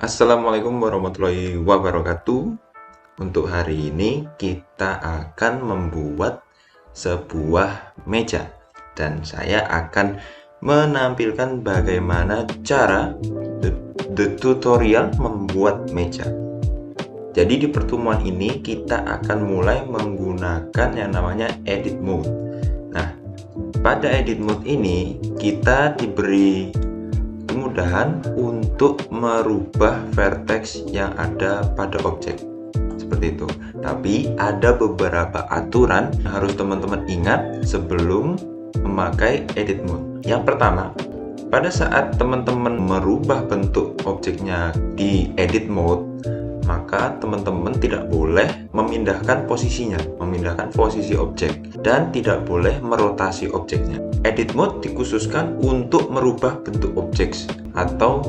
Assalamualaikum warahmatullahi wabarakatuh. Untuk hari ini kita akan membuat sebuah meja dan saya akan menampilkan bagaimana cara the tutorial membuat meja. Jadi di pertemuan ini kita akan mulai menggunakan yang namanya edit mode. Nah, pada edit mode ini kita diberi kemudahan untuk merubah vertex yang ada pada objek seperti itu. Tapi ada beberapa aturan yang harus teman-teman ingat sebelum memakai edit mode. Yang pertama, pada saat teman-teman merubah bentuk objeknya di edit mode, maka teman-teman tidak boleh memindahkan posisinya, memindahkan posisi objek, dan tidak boleh merotasi objeknya. Edit mode dikhususkan untuk merubah bentuk objek atau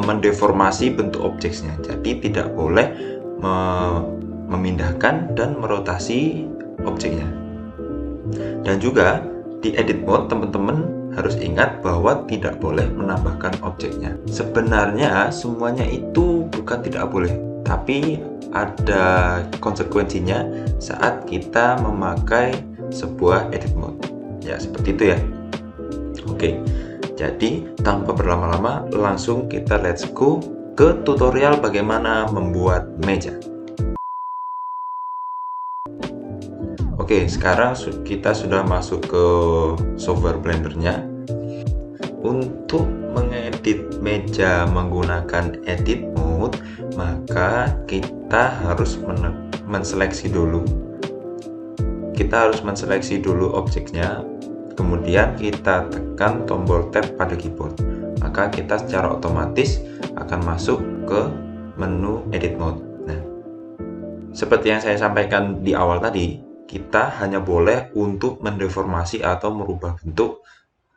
mendeformasi bentuk objeknya. Jadi tidak boleh memindahkan dan merotasi objeknya. Dan juga di edit mode teman-teman harus ingat bahwa tidak boleh menambahkan objeknya. Sebenarnya semuanya itu bukan tidak boleh, tapi ada konsekuensinya saat kita memakai sebuah edit mode. Ya, seperti itu ya. Oke, jadi tanpa berlama-lama langsung kita let's go ke tutorial bagaimana membuat meja. Oke, sekarang kita sudah masuk ke software Blender-nya. Untuk mengedit meja menggunakan edit mode, maka kita harus menseleksi dulu. Kita harus menseleksi dulu objeknya, kemudian kita tekan tombol tab pada keyboard. Maka kita secara otomatis akan masuk ke menu edit mode. Nah, seperti yang saya sampaikan di awal tadi, kita hanya boleh untuk mendeformasi atau merubah bentuk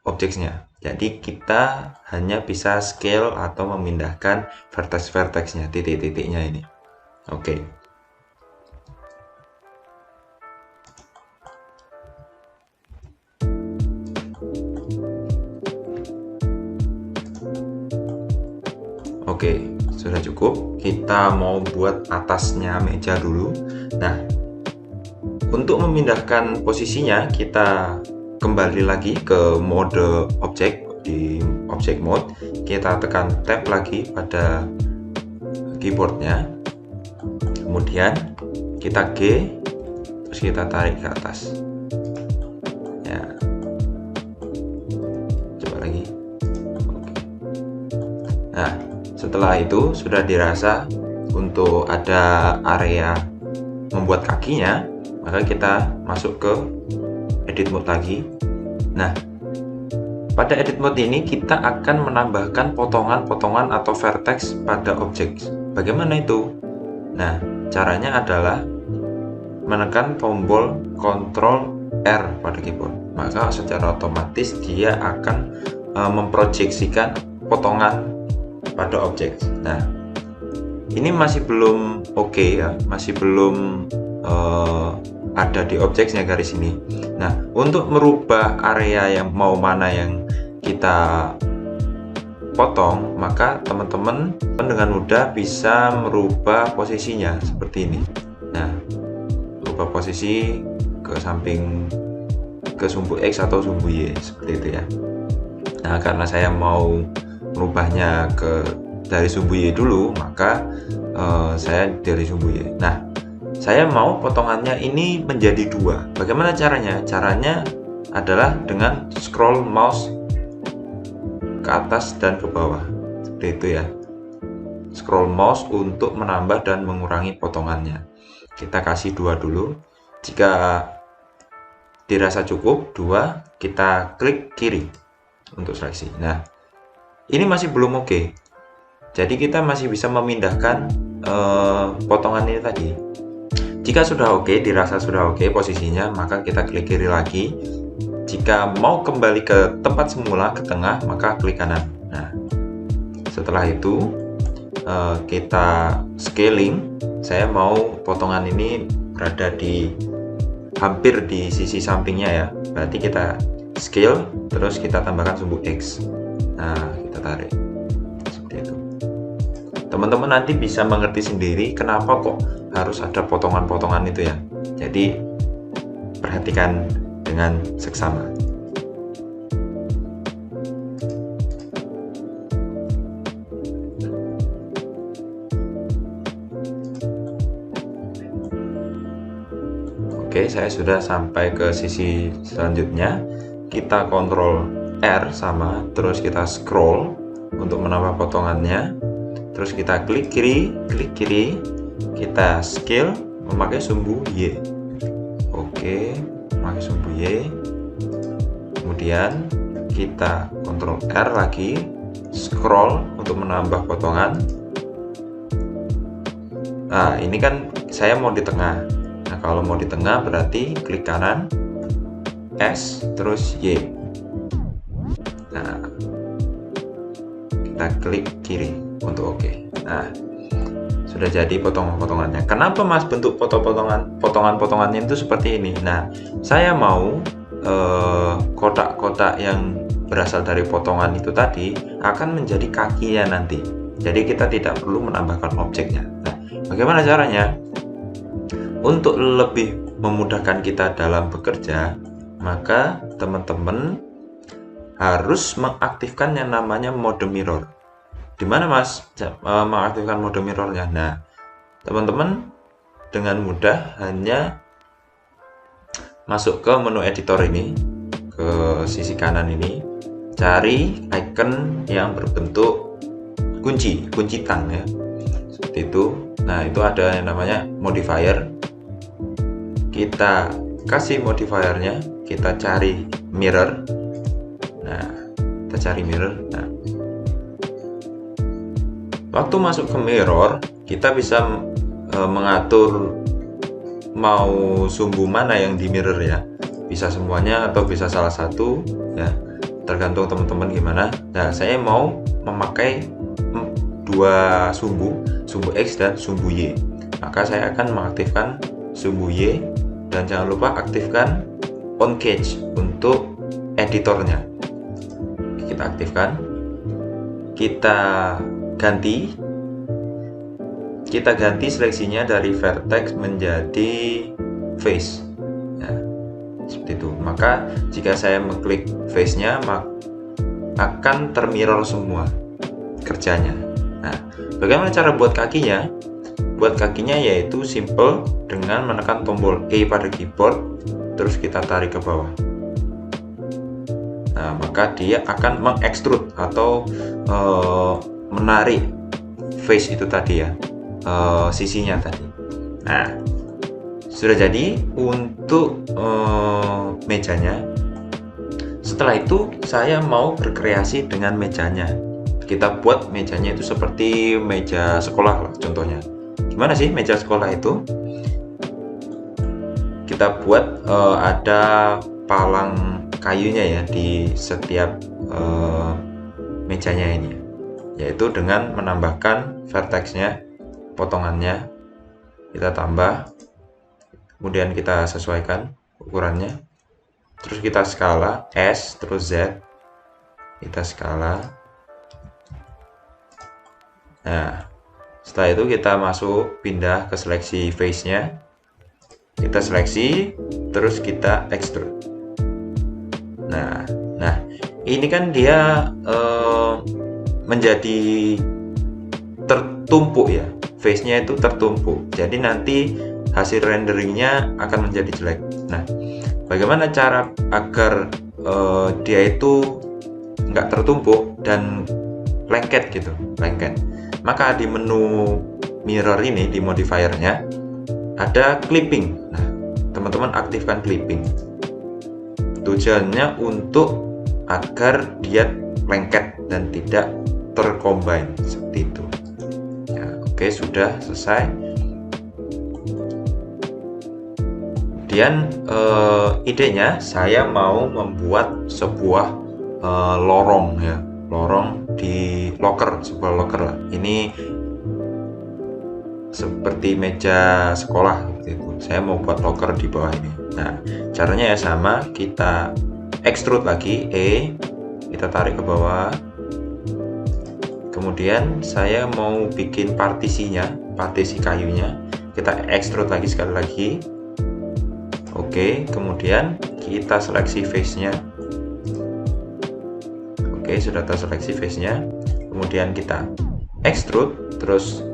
objeknya. Jadi kita hanya bisa scale atau memindahkan vertex-vertexnya, titik-titiknya ini. Oke. Oke, sudah cukup. Kita mau buat atasnya meja dulu. Nah, untuk memindahkan posisinya, kita kembali lagi ke mode objek. Di object mode, kita tekan tab lagi pada keyboardnya, kemudian kita G, terus kita tarik ke atas. Ya, coba lagi. Oke. Nah, setelah itu sudah dirasa untuk ada area membuat kakinya, maka kita masuk ke edit mode lagi. Nah, pada edit mode ini kita akan menambahkan potongan-potongan atau vertex pada objek. Bagaimana itu? Nah, caranya adalah menekan tombol Ctrl R pada keyboard. Maka secara otomatis dia akan memproyeksikan potongan pada objek. Nah, ini masih belum oke ya, masih belum ada di objeknya garis ini. Nah, untuk merubah area yang mana yang kita potong, maka teman-teman dengan mudah bisa merubah posisinya seperti ini. Nah, merubah posisi ke samping, ke sumbu X atau sumbu Y seperti itu ya. Nah, karena saya mau merubahnya dari sumbu Y dulu, maka saya dari sumbu Y. Nah, saya mau potongannya ini menjadi dua. Bagaimana caranya? Caranya adalah dengan scroll mouse ke atas dan ke bawah. Seperti itu ya. Scroll mouse untuk menambah dan mengurangi potongannya. Kita kasih dua dulu. Jika dirasa cukup dua, kita klik kiri untuk seleksi. Nah, ini masih belum oke. Jadi kita masih bisa memindahkan potongan ini tadi. Jika sudah oke, dirasa sudah oke posisinya, maka kita klik kiri lagi. Jika mau kembali ke tempat semula, ke tengah, maka klik kanan. Nah, setelah itu kita scaling. Saya mau potongan ini berada di hampir di sisi sampingnya ya. Berarti kita scale, terus kita tambahkan sumbu X. Nah, kita tarik seperti itu. teman-teman nanti bisa mengerti sendiri kenapa kok harus ada potongan-potongan itu ya. Jadi perhatikan dengan seksama. Oke, saya sudah sampai ke sisi selanjutnya. Kita kontrol R sama, terus kita scroll untuk menambah potongannya. Terus kita klik kiri, kita scale memakai sumbu Y. Oke, memakai sumbu Y. Kemudian kita kontrol R lagi, scroll untuk menambah potongan. Nah, ini kan saya mau di tengah. Nah, kalau mau di tengah berarti klik kanan, S, terus Y. Nah, kita klik kiri untuk OK. Nah, sudah jadi potongan-potongannya. Kenapa Mas bentuk potongan-potongannya itu seperti ini? Nah, saya mau kotak-kotak yang berasal dari potongan itu tadi akan menjadi kakinya nanti. Jadi kita tidak perlu menambahkan objeknya. Nah, bagaimana caranya? Untuk lebih memudahkan kita dalam bekerja, maka teman-teman harus mengaktifkan yang namanya mode mirror. Di mana Mas mengaktifkan mode mirrornya? Nah, teman-teman dengan mudah hanya masuk ke menu editor ini, ke sisi kanan ini, cari icon yang berbentuk kunci tang ya, seperti itu. Nah, itu ada yang namanya modifier. Kita kasih modifiernya, kita cari mirror. Nah, kita cari mirror. Nah, waktu masuk ke mirror, kita bisa mengatur mau sumbu mana yang di mirror ya. Bisa semuanya atau bisa salah satu ya, tergantung teman-teman gimana. Nah, saya mau memakai dua sumbu X dan sumbu Y. Maka saya akan mengaktifkan sumbu Y. Dan jangan lupa aktifkan on cache untuk editornya. Kita aktifkan, kita ganti seleksinya dari vertex menjadi face ya, seperti itu. Maka jika saya mengklik face-nya, akan termirror semua kerjanya. Nah, bagaimana cara buat kakinya? Buat kakinya yaitu simple dengan menekan tombol E pada keyboard, terus kita tarik ke bawah. Nah, maka dia akan mengekstrud atau menarik face itu tadi ya, sisinya tadi. Nah, sudah jadi untuk mejanya. Setelah itu saya mau berkreasi dengan mejanya. Kita buat mejanya itu seperti meja sekolah lah contohnya. Gimana sih meja sekolah itu? Kita buat ada palang kayunya ya di setiap mejanya ini, yaitu dengan menambahkan vertexnya, potongannya kita tambah, kemudian kita sesuaikan ukurannya, terus kita skala S terus Z, kita skala. Nah, setelah itu kita pindah ke seleksi face-nya, kita seleksi, terus kita extrude. Nah, ini kan dia menjadi tertumpuk ya, face-nya itu tertumpuk. Jadi nanti hasil renderingnya akan menjadi jelek. Nah, bagaimana cara agar dia itu nggak tertumpuk dan lengket gitu, lengket? Maka di menu mirror ini, di modifiernya ada clipping. Nah, teman-teman aktifkan clipping. Tujuannya untuk agar dia lengket dan tidak tercombine seperti itu. Ya, oke, sudah selesai. Kemudian idenya saya mau membuat sebuah lorong ya, lorong di locker, sebuah locker lah. Ini seperti meja sekolah seperti itu. Saya mau buat locker di bawah ini. Nah, caranya ya sama, kita extrude lagi E, kita tarik ke bawah, kemudian kemudian saya mau bikin partisi kayunya, kita extrude lagi sekali lagi. Oke, kemudian kita seleksi face-nya. Oke, sudah terseleksi face-nya. Kemudian kita extrude, terus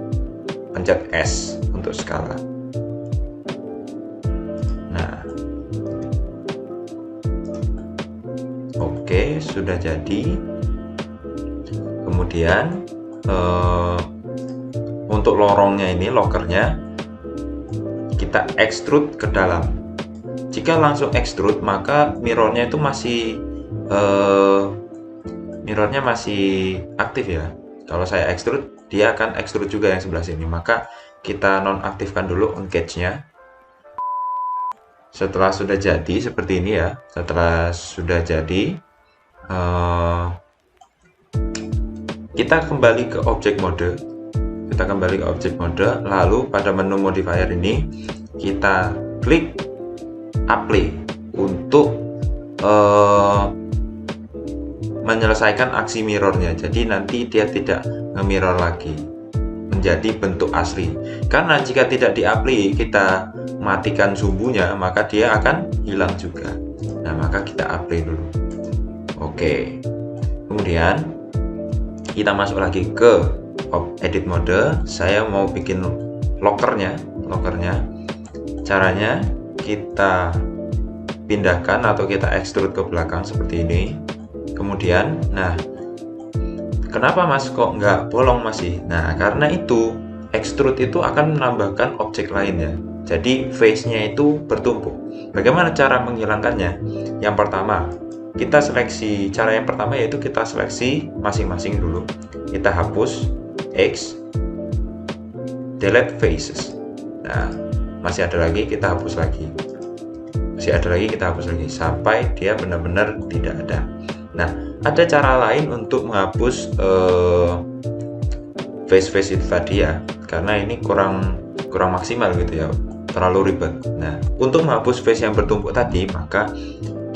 pencet S untuk skala. Nah, oke, sudah jadi. Kemudian untuk lorongnya ini, lokernya, kita extrude ke dalam. Jika langsung extrude, maka mirrornya itu masih aktif ya. Kalau saya extrude, dia akan extrude juga yang sebelah sini. Maka kita nonaktifkan dulu engage-nya. Setelah sudah jadi seperti ini ya, kita kembali ke object mode. Lalu pada menu modifier ini kita klik apply untuk menyelesaikan aksi mirrornya. Jadi nanti dia tidak nge-mirror lagi menjadi bentuk asli. Karena jika tidak di-apply, kita matikan sumbunya, maka dia akan hilang juga. Nah, maka kita apply dulu. Oke. Kemudian kita masuk lagi ke edit mode. Saya mau bikin lokernya. Caranya kita pindahkan atau kita extrude ke belakang seperti ini. Kemudian, nah, kenapa Mas kok nggak bolong masih? Nah, karena itu extrude itu akan menambahkan objek lainnya. Jadi face-nya itu bertumpuk. Bagaimana cara menghilangkannya? Yang pertama, cara yang pertama yaitu kita seleksi masing-masing dulu. Kita hapus X, delete faces. Nah, masih ada lagi, kita hapus lagi. Sampai dia benar-benar tidak ada. Nah, ada cara lain untuk menghapus face itu tadi ya, karena ini kurang maksimal gitu ya, terlalu ribet. Nah, untuk menghapus face yang bertumpuk tadi, maka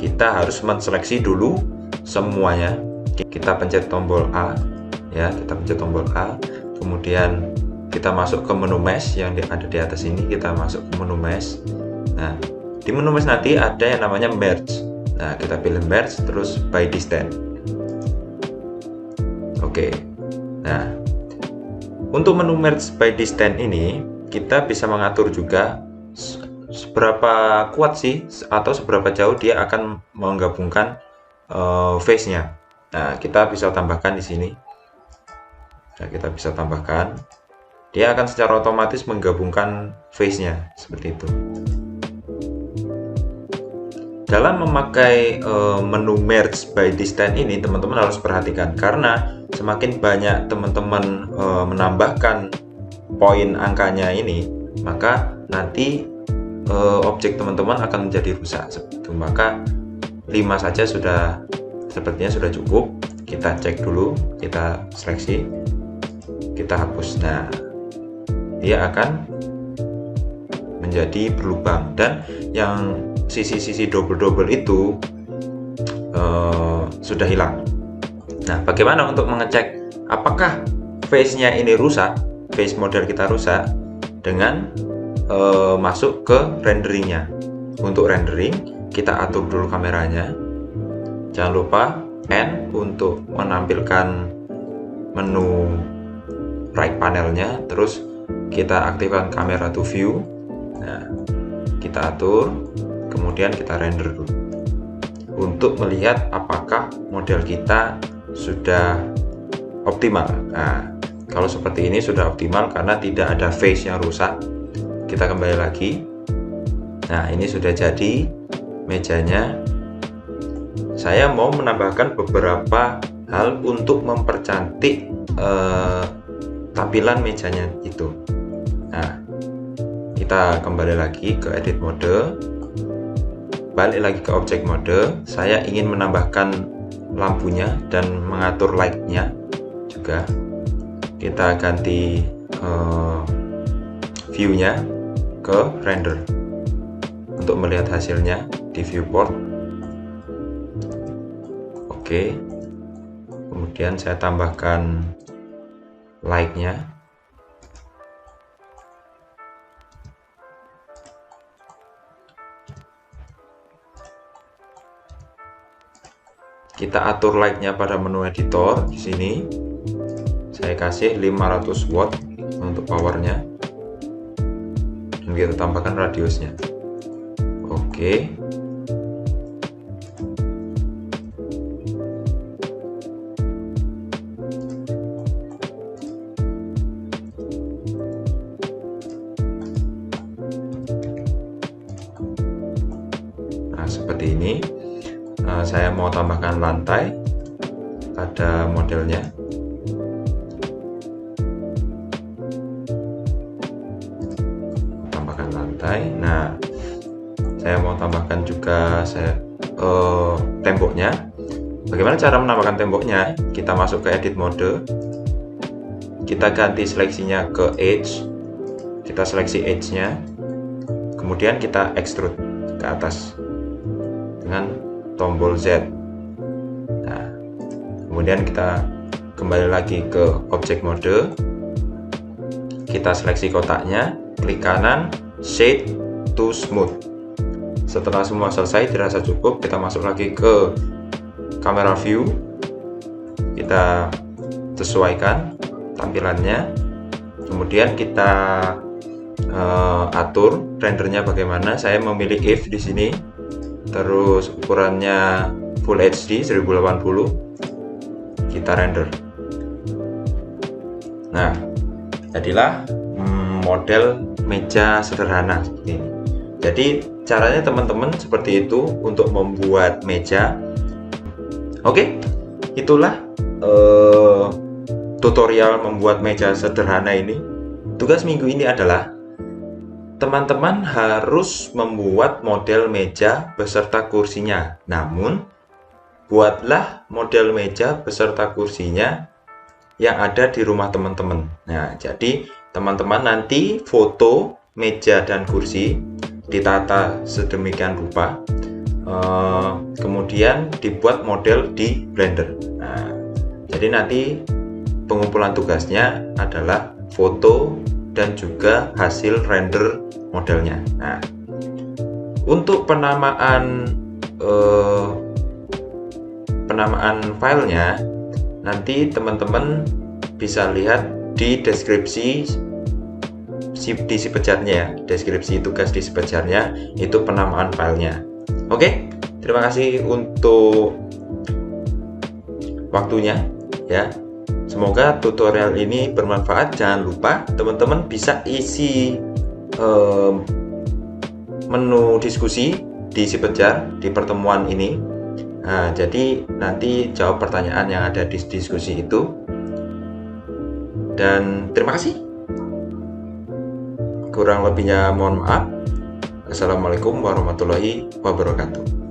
kita harus menseleksi dulu semuanya. Kita pencet tombol A ya, kemudian kita masuk ke menu mesh yang ada di atas ini. Kita masuk ke menu mesh. Nah, di menu mesh nanti ada yang namanya merge. Nah, kita pilih merge, terus by distance. Oke. Nah, untuk menu merge by distance ini kita bisa mengatur juga seberapa kuat sih atau seberapa jauh dia akan menggabungkan face-nya. Nah, kita bisa tambahkan di sini. Dia akan secara otomatis menggabungkan face-nya seperti itu. Dalam memakai menu merge by distance ini, teman-teman harus perhatikan, karena semakin banyak teman-teman menambahkan poin angkanya ini, maka nanti objek teman-teman akan menjadi rusak seperti itu. Maka 5 saja sepertinya sudah cukup. Kita cek dulu, kita seleksi, kita hapus. Nah, dia akan menjadi berlubang, dan yang sisi-sisi double itu sudah hilang. Nah, bagaimana untuk mengecek apakah face-nya ini rusak, face model kita rusak, dengan masuk ke renderingnya. Untuk rendering, kita atur dulu kameranya. Jangan lupa N untuk menampilkan menu right panelnya, terus kita aktifkan kamera to view. Nah, kita atur, kemudian kita render dulu untuk melihat apakah model kita sudah optimal. Nah, kalau seperti ini sudah optimal karena tidak ada face yang rusak. Kita kembali lagi. Nah, ini sudah jadi mejanya. Saya mau menambahkan beberapa hal untuk mempercantik tampilan mejanya itu. Nah, kita kembali lagi ke edit mode, balik lagi ke object mode. Saya ingin menambahkan lampunya dan mengatur light-nya juga. Kita ganti view-nya ke render untuk melihat hasilnya di viewport. Oke, kemudian saya tambahkan like-nya. Kita atur like-nya pada menu editor. Di sini saya kasih 500 watt untuk powernya, dan kita tambahkan radiusnya. Oke. Nah, seperti ini. Saya mau tambahkan lantai pada modelnya. Tambahkan lantai. Nah, saya mau tambahkan juga temboknya. Bagaimana cara menambahkan temboknya? Kita masuk ke edit mode, kita ganti seleksinya ke edge, kita seleksi edge-nya, kemudian kita extrude ke atas dengan tombol Z. Nah, kemudian kita kembali lagi ke object mode, kita seleksi kotaknya, klik kanan, shade to smooth. Setelah semua selesai, dirasa cukup, kita masuk lagi ke camera view, kita sesuaikan tampilannya, kemudian kita atur rendernya bagaimana. Saya memilih if di sini, terus ukurannya Full HD 1080, kita render. Nah, jadilah model meja sederhana seperti ini. Jadi caranya teman-teman seperti itu untuk membuat meja. Oke, itulah tutorial membuat meja sederhana ini. Tugas minggu ini adalah teman-teman harus membuat model meja beserta kursinya. Namun, buatlah model meja beserta kursinya yang ada di rumah teman-teman. Nah, jadi teman-teman nanti foto meja dan kursi, ditata sedemikian rupa, kemudian dibuat model di Blender. Nah, jadi nanti pengumpulan tugasnya adalah foto dan juga hasil render modelnya. Nah, untuk penamaan filenya nanti teman-teman bisa lihat di deskripsi di sipejarnya ya. Deskripsi tugas di sipejarnya itu penamaan filenya. Oke, terima kasih untuk waktunya ya. Semoga tutorial ini bermanfaat. Jangan lupa teman-teman bisa isi menu diskusi di sipejar di pertemuan ini. Nah, jadi nanti jawab pertanyaan yang ada di diskusi itu. Dan terima kasih. Kurang lebihnya mohon maaf. Assalamualaikum warahmatullahi wabarakatuh.